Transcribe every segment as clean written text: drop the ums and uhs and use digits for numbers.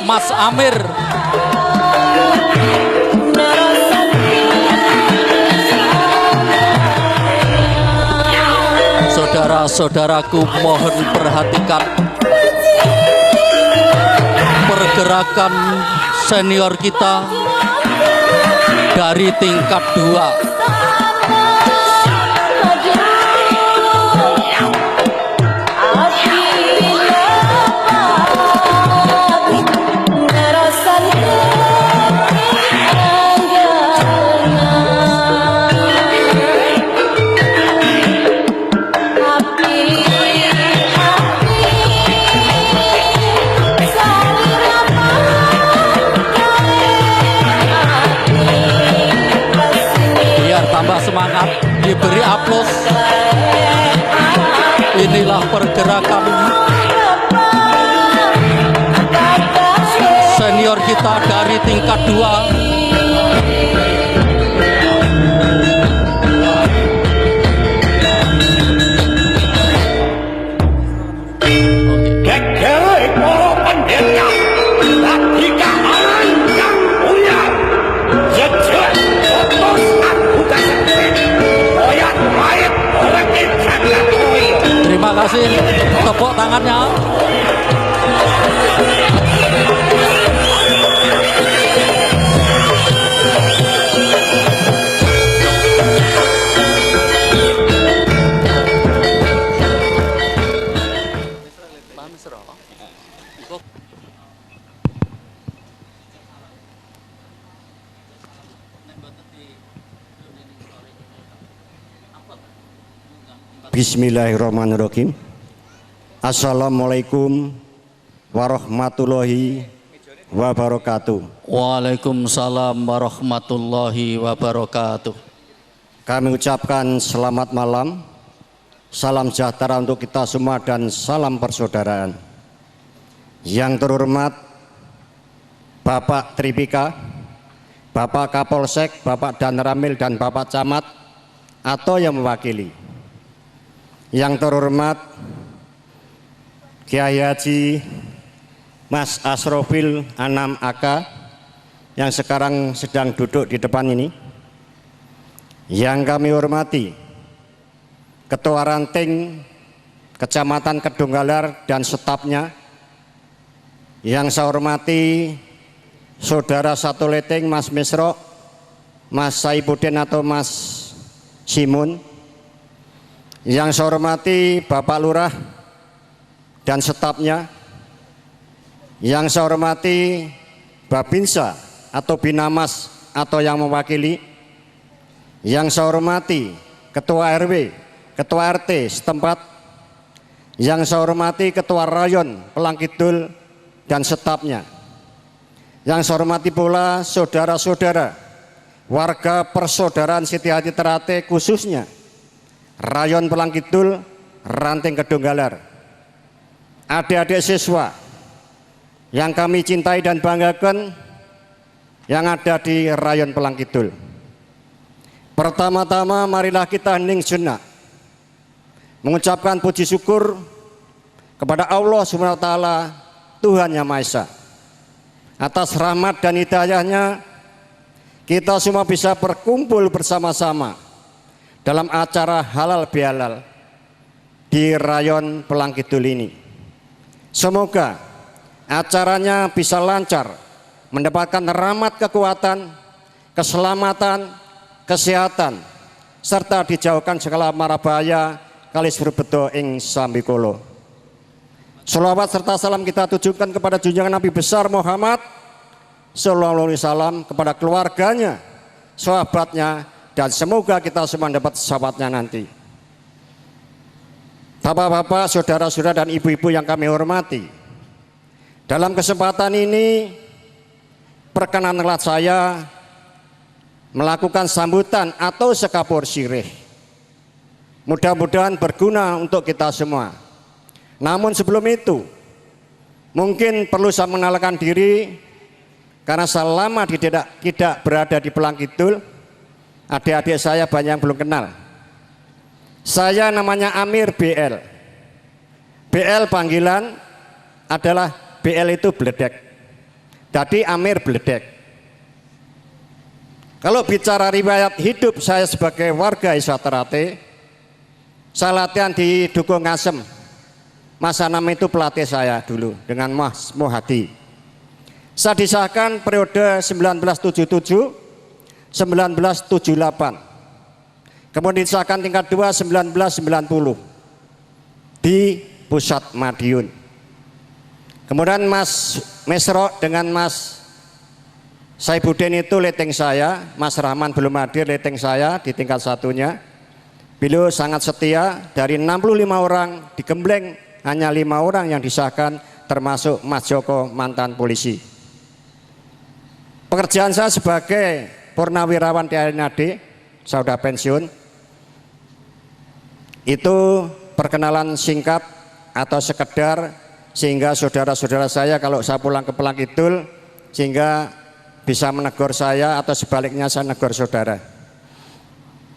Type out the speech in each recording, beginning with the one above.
Mas Amir. Saudara-saudaraku, mohon perhatikan pergerakan senior kita dari tingkat 2. Semangat, diberi aplaus. Inilah pergerakan senior kita dari tingkat 2. Terima kasih, tepuk tangannya. Bismillahirrahmanirrahim. Assalamualaikum warahmatullahi wabarakatuh. Waalaikumsalam warahmatullahi wabarakatuh. Kami ucapkan selamat malam, salam sejahtera untuk kita semua dan salam persaudaraan. Yang terhormat Bapak Tripika, Bapak Kapolsek, Bapak Danramil dan Bapak Camat atau yang mewakili. Yang terhormat Kiai Haji Mas Asrofil Anam AK yang sekarang sedang duduk di depan ini. Yang kami hormati Ketua Ranting Kecamatan Kedunggalar dan stafnya. Yang saya hormati Saudara Satu Leting Mas Misro, Mas Saipudin atau Mas Simun. Yang saya hormati Bapak Lurah dan stafnya. Yang saya hormati Babinsa atau Binamas atau yang mewakili. Yang saya hormati Ketua RW, Ketua RT setempat. Yang saya hormati Ketua Rayon Pelangkidul dan stafnya. Yang saya hormati pula saudara-saudara warga persaudaraan Siti Hati Terate, khususnya Rayon Pelangkidul, Ranting Kedunggalar, adik-adik siswa yang kami cintai dan banggakan yang ada di Rayon Pelangkidul. Pertama-tama marilah kita hening sejenak mengucapkan puji syukur kepada Allah Subhanahu wa Ta'ala, Tuhan Yang Maha Esa. Atas rahmat dan hidayahnya kita semua bisa berkumpul bersama-sama dalam acara halal bihalal di Rayon Pelangkidul ini. Semoga acaranya bisa lancar, mendapatkan rahmat kekuatan, keselamatan, kesehatan, serta dijauhkan segala mara bahaya kalis berbedo ing sambikolo. Sholawat serta salam kita tujukan kepada junjungan Nabi besar Muhammad sallallahu alaihi wasallam, kepada keluarganya, sahabatnya, dan semoga kita semua dapat sahabatnya nanti. Bapak-bapak, saudara-saudara dan ibu-ibu yang kami hormati, dalam kesempatan ini perkenanlah saya melakukan sambutan atau sekapur sirih. Mudah-mudahan berguna untuk kita semua. Namun sebelum itu, mungkin perlu saya mengenalkan diri, karena selama tidak berada di Pelangkidul, adik-adik saya banyak yang belum kenal. Saya namanya Amir BL. BL panggilan adalah BL itu beledek. Jadi Amir beledek. Kalau bicara riwayat hidup saya sebagai warga Desa Ternate, saya latihan di Dukuh Ngasem. Mas Anam itu pelatih saya dulu dengan Mas Muhadi. Saya disahkan periode 1977, 1978. Kemudian disahkan tingkat 2 1990 di Pusat Madiun. Kemudian Mas Mesro dengan Mas Saibuddin itu leteng saya, Mas Rahman belum hadir, leteng saya di tingkat satunya. Beliau sangat setia, dari 65 orang digembleng hanya 5 orang yang disahkan, termasuk Mas Joko mantan polisi. Pekerjaan saya sebagai purnawirawan TNI AD, saya sudah pensiun. Itu perkenalan singkat atau sekedar sehingga saudara-saudara saya kalau saya pulang ke Pulang Kidul sehingga bisa menegur saya atau sebaliknya saya menegur saudara.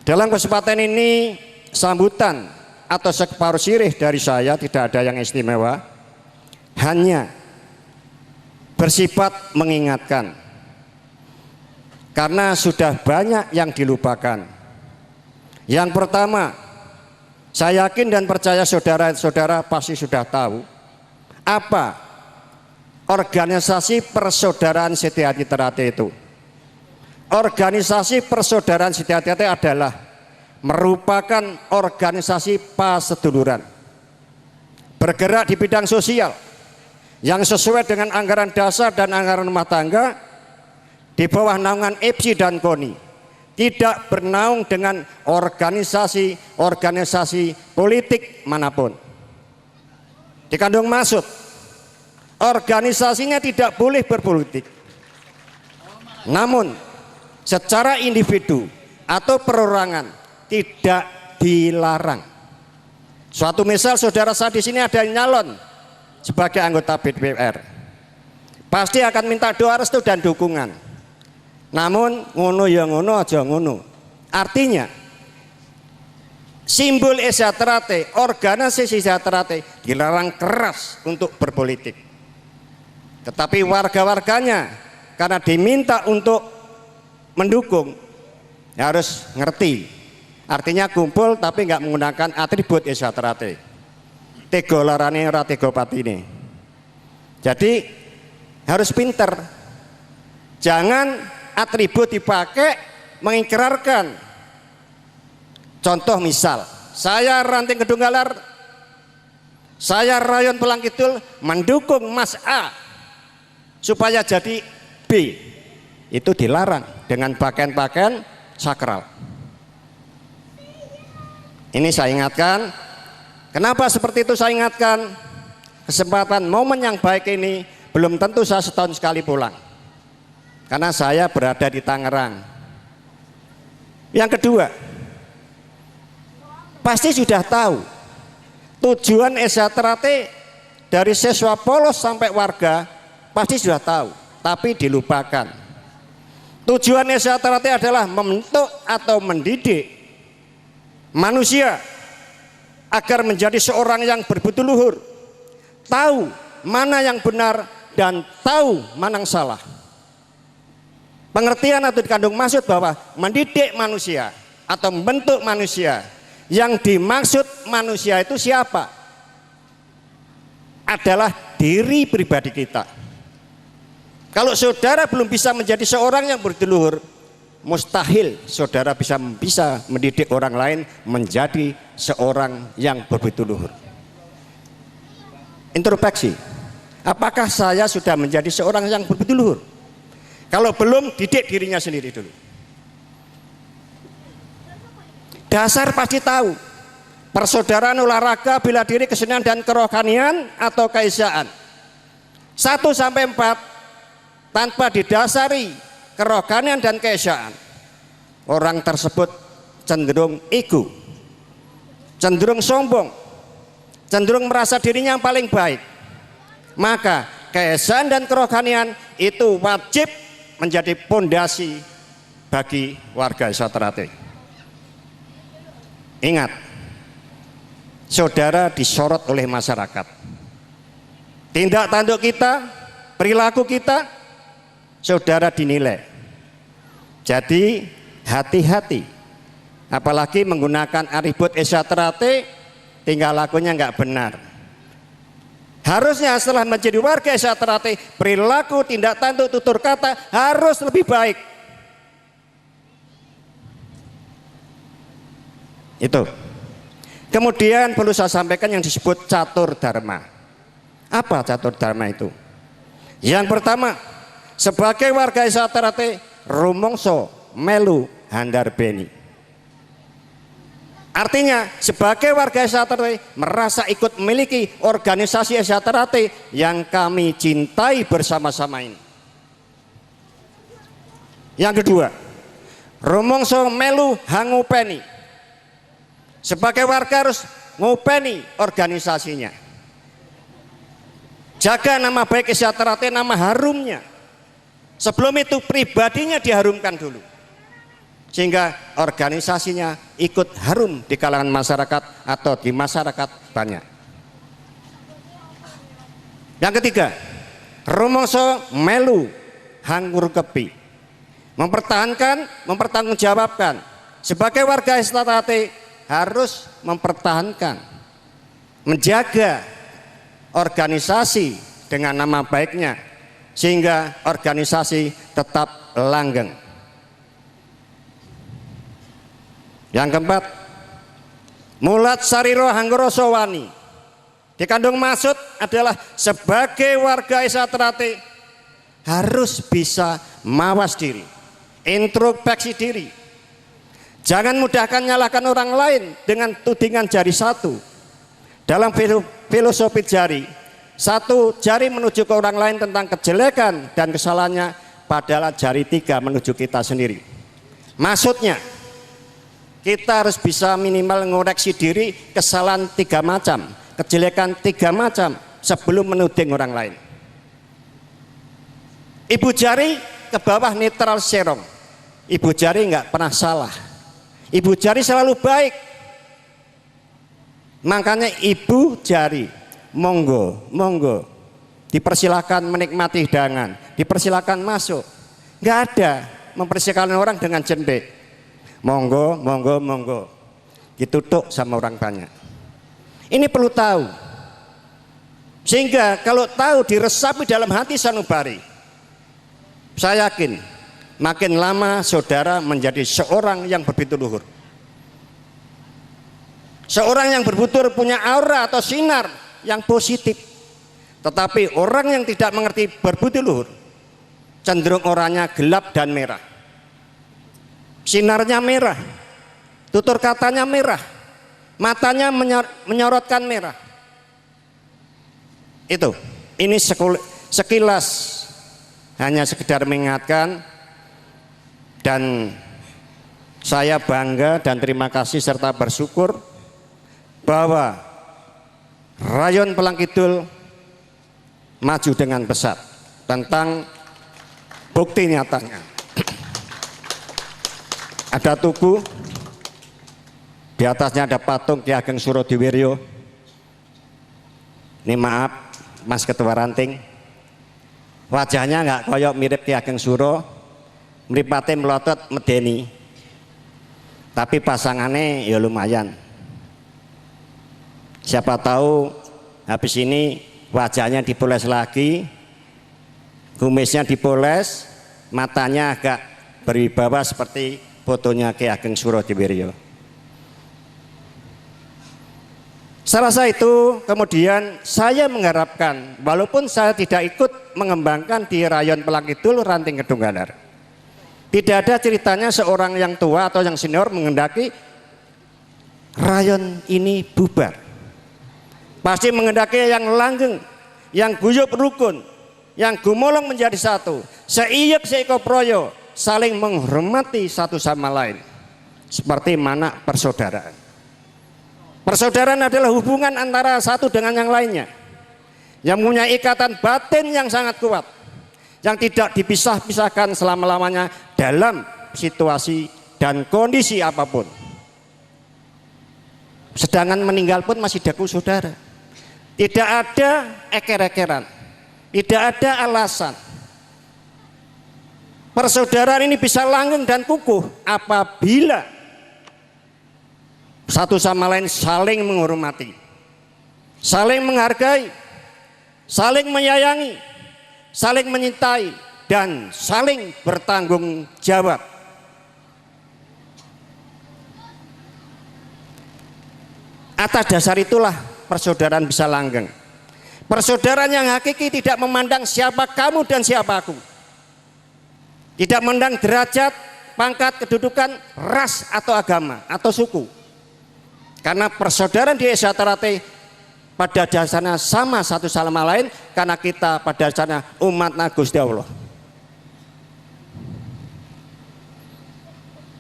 Dalam kesempatan ini sambutan atau separuh sirih dari saya tidak ada yang istimewa, hanya bersifat mengingatkan. Karena sudah banyak yang dilupakan. Yang pertama, saya yakin dan percaya saudara-saudara pasti sudah tahu apa organisasi persaudaraan Setiati Ternate itu. Organisasi persaudaraan Setiati Ternate adalah merupakan organisasi paseduluran, bergerak di bidang sosial yang sesuai dengan anggaran dasar dan anggaran rumah tangga di bawah naungan EPSI dan KONI, tidak bernaung dengan organisasi politik manapun. Dikandung maksud, organisasinya tidak boleh berpolitik, namun secara individu atau perorangan tidak dilarang. Suatu misal saudara saya di sini ada yang nyalon sebagai anggota DPR, pasti akan minta doa restu dan dukungan. Namun ngono ya ngono aja ngono. Artinya simbol Desa Ternate, organisasi Desa Ternate dilarang keras untuk berpolitik. Tetapi warga-warganya karena diminta untuk mendukung ya harus ngerti. Artinya kumpul tapi nggak menggunakan atribut Desa Ternate. Tego larane ora tego patine. Jadi harus pinter. Jangan atribut dipakai mengikrarkan. Contoh misal, saya Ranting Kedunggalar, saya Rayon Pulang Kidul mendukung Mas A supaya jadi B, itu dilarang dengan pakaian-pakaian sakral. Ini saya ingatkan. Kenapa seperti itu saya ingatkan? Kesempatan momen yang baik ini belum tentu saya setahun sekali pulang, karena saya berada di Tangerang. Yang kedua, pasti sudah tahu tujuan Desa Ternate dari siswa polos sampai warga, pasti sudah tahu, tapi dilupakan. Tujuan Desa Ternate adalah membentuk atau mendidik manusia agar menjadi seorang yang berbudi luhur, tahu mana yang benar dan tahu mana yang salah. Pengertian atau dikandung maksud bahwa mendidik manusia atau membentuk manusia, yang dimaksud manusia itu siapa? Adalah diri pribadi kita. Kalau saudara belum bisa menjadi seorang yang berdiluhur, mustahil saudara bisa mendidik orang lain menjadi seorang yang berdiluhur. Introspeksi, apakah saya sudah menjadi seorang yang berdiluhur? Kalau belum, didik dirinya sendiri dulu. Dasar pasti tahu, persaudaraan olahraga, bela diri, kesenian dan kerohanian atau keisaan 1 sampai 4 tanpa didasari kerohanian dan keisaan, orang tersebut cenderung ego, cenderung sombong, cenderung merasa dirinya yang paling baik. Maka keisaan dan kerohanian itu wajib menjadi pondasi bagi warga Desa Ternate. Ingat, saudara disorot oleh masyarakat. tindak tanduk kita, perilaku kita, saudara dinilai. Jadi hati-hati, apalagi menggunakan atribut esaterate, tingkah lakunya nggak benar. Harusnya setelah menjadi warga esaterate, perilaku, tindak tanduk, tutur kata harus lebih baik. Itu. Kemudian perlu saya sampaikan yang disebut catur dharma. Apa catur dharma itu? Yang pertama, sebagai warga esaterate, rumangsa melu handarbeni. Artinya sebagai warga esaterate merasa ikut memiliki organisasi esaterate yang kami cintai bersama-sama ini. Yang kedua, rumangsa melu hangupeni. Sebagai warga harus ngupeni organisasinya. Jaga nama baik esaterate, nama harumnya. Sebelum itu pribadinya diharumkan dulu, sehingga organisasinya ikut harum di kalangan masyarakat atau di masyarakat banyak. Yang ketiga, rumangsa melu hangurkepi. Mempertahankan, mempertanggungjawabkan. Sebagai warga esaterate harus mempertahankan, menjaga organisasi dengan nama baiknya, sehingga organisasi tetap langgeng. Yang keempat, mulat sariro hanggoroso wani. Dikandung maksud adalah sebagai warga esaterate harus bisa mawas diri, introspeksi diri. Jangan mudahkan nyalahkan orang lain dengan tudingan jari satu. Dalam filosofi jari, satu jari menuju ke orang lain tentang kejelekan dan kesalahannya, padahal jari tiga menuju kita sendiri. Maksudnya, kita harus bisa minimal mengoreksi diri kesalahan tiga macam, kejelekan tiga macam sebelum menuding orang lain. Ibu jari ke bawah netral serong. Ibu jari nggak pernah salah. Ibu jari selalu baik. Makanya ibu jari, monggo, monggo, dipersilakan menikmati hidangan, dipersilakan masuk. Nggak ada mempersilakan orang dengan jendek. Monggo, monggo, monggo, ditutup sama orang banyak. Ini perlu tahu. Sehingga kalau tahu diresapi dalam hati sanubari, saya yakin makin lama saudara menjadi seorang yang berbudi luhur. Seorang yang berbutur punya aura atau sinar yang positif. Tetapi orang yang tidak mengerti berbudi luhur, cenderung orangnya gelap dan merah. Sinarnya merah, tutur katanya merah, matanya menyorotkan merah. Itu, ini sekilas hanya sekedar mengingatkan. Dan saya bangga dan terima kasih serta bersyukur bahwa Rayon Pelang Kidul maju dengan pesat tentang bukti nyatanya. Ada tugu, di atasnya ada patung Ki Ageng Surodiwiryo. Ini maaf Mas Ketua Ranting, wajahnya nggak koyok mirip Ki Ageng Suro, mripate melotot medeni, tapi pasangannya ya lumayan. Siapa tahu habis ini wajahnya dipoles lagi, kumisnya dipoles, matanya agak berwibawa seperti fotonya Ki Ageng Surodiwiryo. Serasa itu kemudian saya mengharapkan, walaupun saya tidak ikut mengembangkan di Rayon Pelang Kidul Ranting Kedung Galar, tidak ada ceritanya seorang yang tua atau yang senior menghendaki rayon ini bubar. Pasti menghendaki yang langgeng, yang guyup rukun, yang gumolong menjadi satu, seiyek seiko proyo, saling menghormati satu sama lain, seperti mana persaudaraan. Persaudaraan adalah hubungan antara satu dengan yang lainnya, yang punya ikatan batin yang sangat kuat, yang tidak dipisah-pisahkan selama-lamanya dalam situasi dan kondisi apapun. Sedangkan meninggal pun masih daku saudara. Tidak ada eker-ekeran, tidak ada alasan. Persaudaraan ini bisa langgeng dan kukuh apabila satu sama lain saling menghormati, saling menghargai, saling menyayangi, saling menyintai, dan saling bertanggung jawab. Atas dasar itulah persaudaraan bisa langgeng. Persaudaraan yang hakiki tidak memandang siapa kamu dan siapa aku, tidak memandang derajat, pangkat, kedudukan, ras atau agama atau suku. Karena persaudaraan di Esaterate pada dasarnya sama satu sama lain, karena kita pada dasarnya umat Gusti Allah.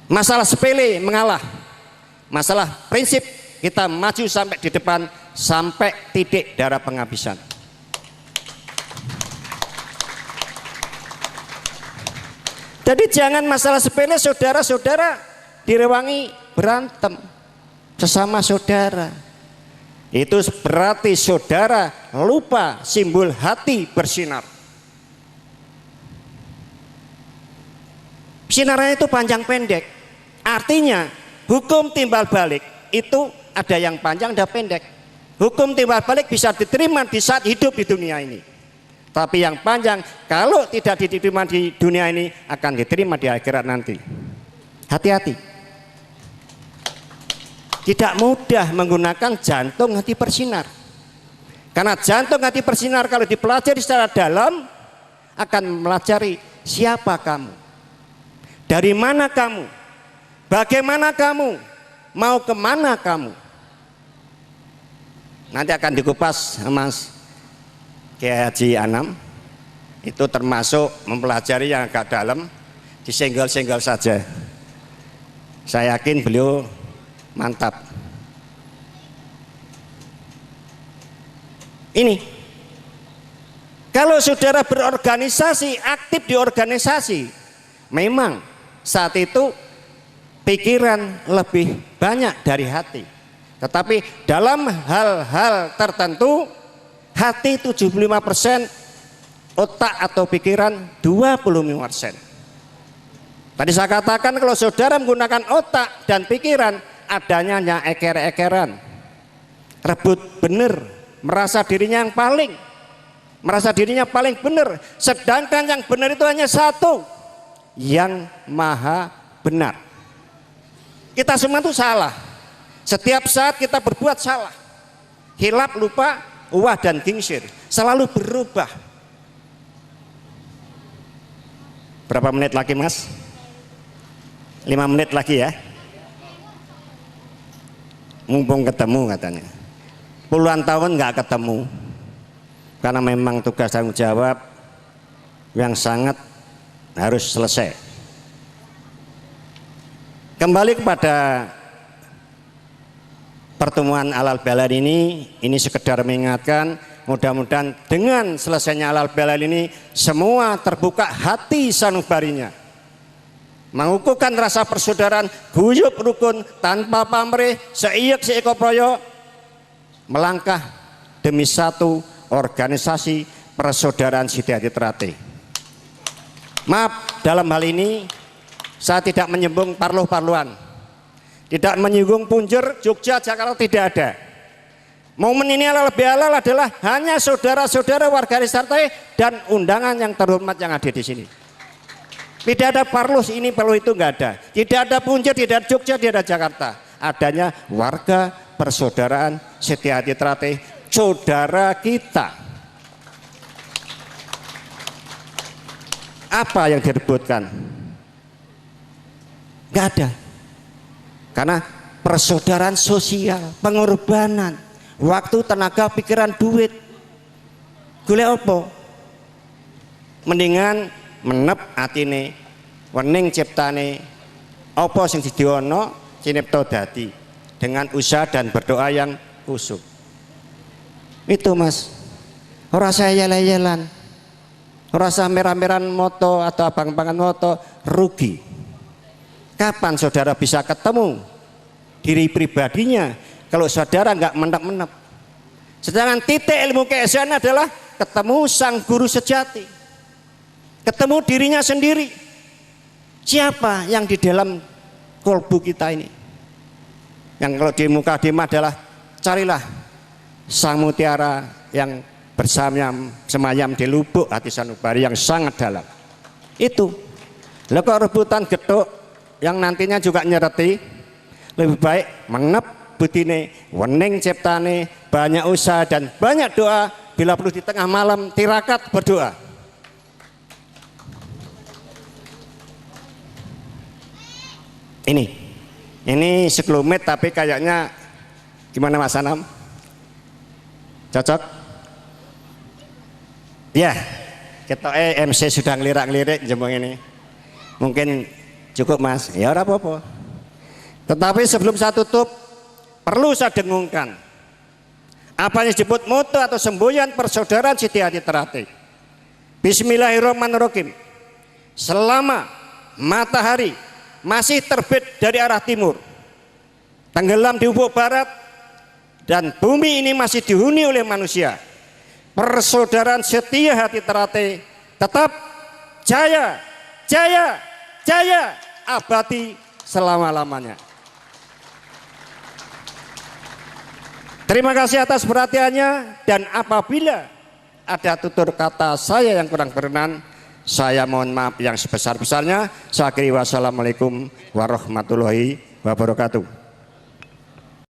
Masalah sepele mengalah, masalah prinsip kita maju sampai di depan, sampai titik darah penghabisan. Jadi jangan masalah sepele saudara-saudara direwangi berantem sesama saudara. Itu berarti saudara lupa simbol hati bersinar. Sinarnya itu panjang pendek. Artinya hukum timbal balik itu ada yang panjang dan pendek. Hukum timbal balik bisa diterima di saat hidup di dunia ini. Tapi yang panjang kalau tidak diterima di dunia ini akan diterima di akhirat nanti. Hati-hati. Tidak mudah menggunakan jantung hati bersinar. Karena jantung hati bersinar kalau dipelajari secara dalam akan melajari siapa kamu, dari mana kamu, bagaimana kamu, mau kemana kamu. Nanti akan dikupas Mas Kiai Haji Anam. Itu termasuk mempelajari yang agak dalam, disenggol-senggol saja. Saya yakin beliau mantap. Ini kalau saudara berorganisasi, aktif di organisasi, memang saat itu pikiran lebih banyak dari hati. Tetapi dalam hal-hal tertentu hati 75%, otak atau pikiran 25%. Tadi saya katakan kalau saudara menggunakan otak dan pikiran, adanya hanya eker-ekeran, rebut benar, merasa dirinya paling benar, sedangkan yang benar itu hanya satu, yang maha benar. Kita semua itu salah. Setiap saat kita berbuat salah, hilap, lupa, uwah dan gingsir, selalu berubah. Berapa menit lagi Mas? 5 menit lagi ya. Mumpung ketemu katanya. Puluhan tahun nggak ketemu, karena memang tugas tanggung jawab yang sangat harus selesai. Kembali kepada pertemuan Halal Bihalal ini sekedar mengingatkan, mudah-mudahan dengan selesainya Halal Bihalal ini semua terbuka hati sanubarinya, mengukuhkan rasa persaudaraan guyub rukun tanpa pamrih, seiyak seikoproyo, melangkah demi satu organisasi persaudaraan Siti Hati Terate. Maaf, dalam hal ini saya tidak menyinggung parloh-parlohan, tidak menyinggung Punjer, Jogja, Jakarta, tidak ada. Momen ini Halal Bihalal adalah hanya saudara-saudara warga Risarte dan undangan yang terhormat yang ada di sini. Tidak ada parlos ini, parlo itu enggak ada. Tidak ada Punjer, tidak ada Jogja, tidak ada Jakarta. Adanya warga persaudaraan Siti Hati Terate, saudara kita. Apa yang direbutkan? Enggak ada. Karena persaudaraan sosial, pengorbanan, waktu, tenaga, pikiran, duit. Golek apa? Mendingan menep atine, wening ciptane, apa sing didiono cinipta dadi, dengan usaha dan berdoa yang khusyuk. Itu Mas. Ora sayel-yelan. Ora merah-merahan moto atau abang-abangan moto, rugi. Kapan saudara bisa ketemu diri pribadinya kalau saudara nggak menep-menep? Sedangkan titik ilmu keesaan adalah ketemu sang guru sejati, ketemu dirinya sendiri. Siapa yang di dalam kolbu kita ini? Yang kalau di mukadimah adalah carilah sang mutiara yang semayam di lubuk hati sanubari yang sangat dalam. Itu. Lah kok rebutan getuk yang nantinya juga nyereti, lebih baik mengep butine, wening ciptane, banyak usaha dan banyak doa, bila perlu di tengah malam tirakat berdoa. Ini sekelumit tapi kayaknya gimana Mas Anam? Cocok? Ya, kita MC sudah ngelirak-ngelirik jembong ini. Mungkin cukup Mas, ya ora apa-apa. Tetapi sebelum saya tutup, perlu saya dengungkan apa yang disebut moto atau semboyan persaudaraan Siti Hati Terate. Bismillahirrahmanirrahim. Selama matahari masih terbit dari arah timur, tenggelam di ufuk barat, dan bumi ini masih dihuni oleh manusia, persaudaraan Setia Hati Terate tetap jaya, jaya, jaya abadi selama-lamanya. Terima kasih atas perhatiannya, dan apabila ada tutur kata saya yang kurang berkenan, saya mohon maaf yang sebesar-besarnya. Saya akhiri, wassalamualaikum warahmatullahi wabarakatuh.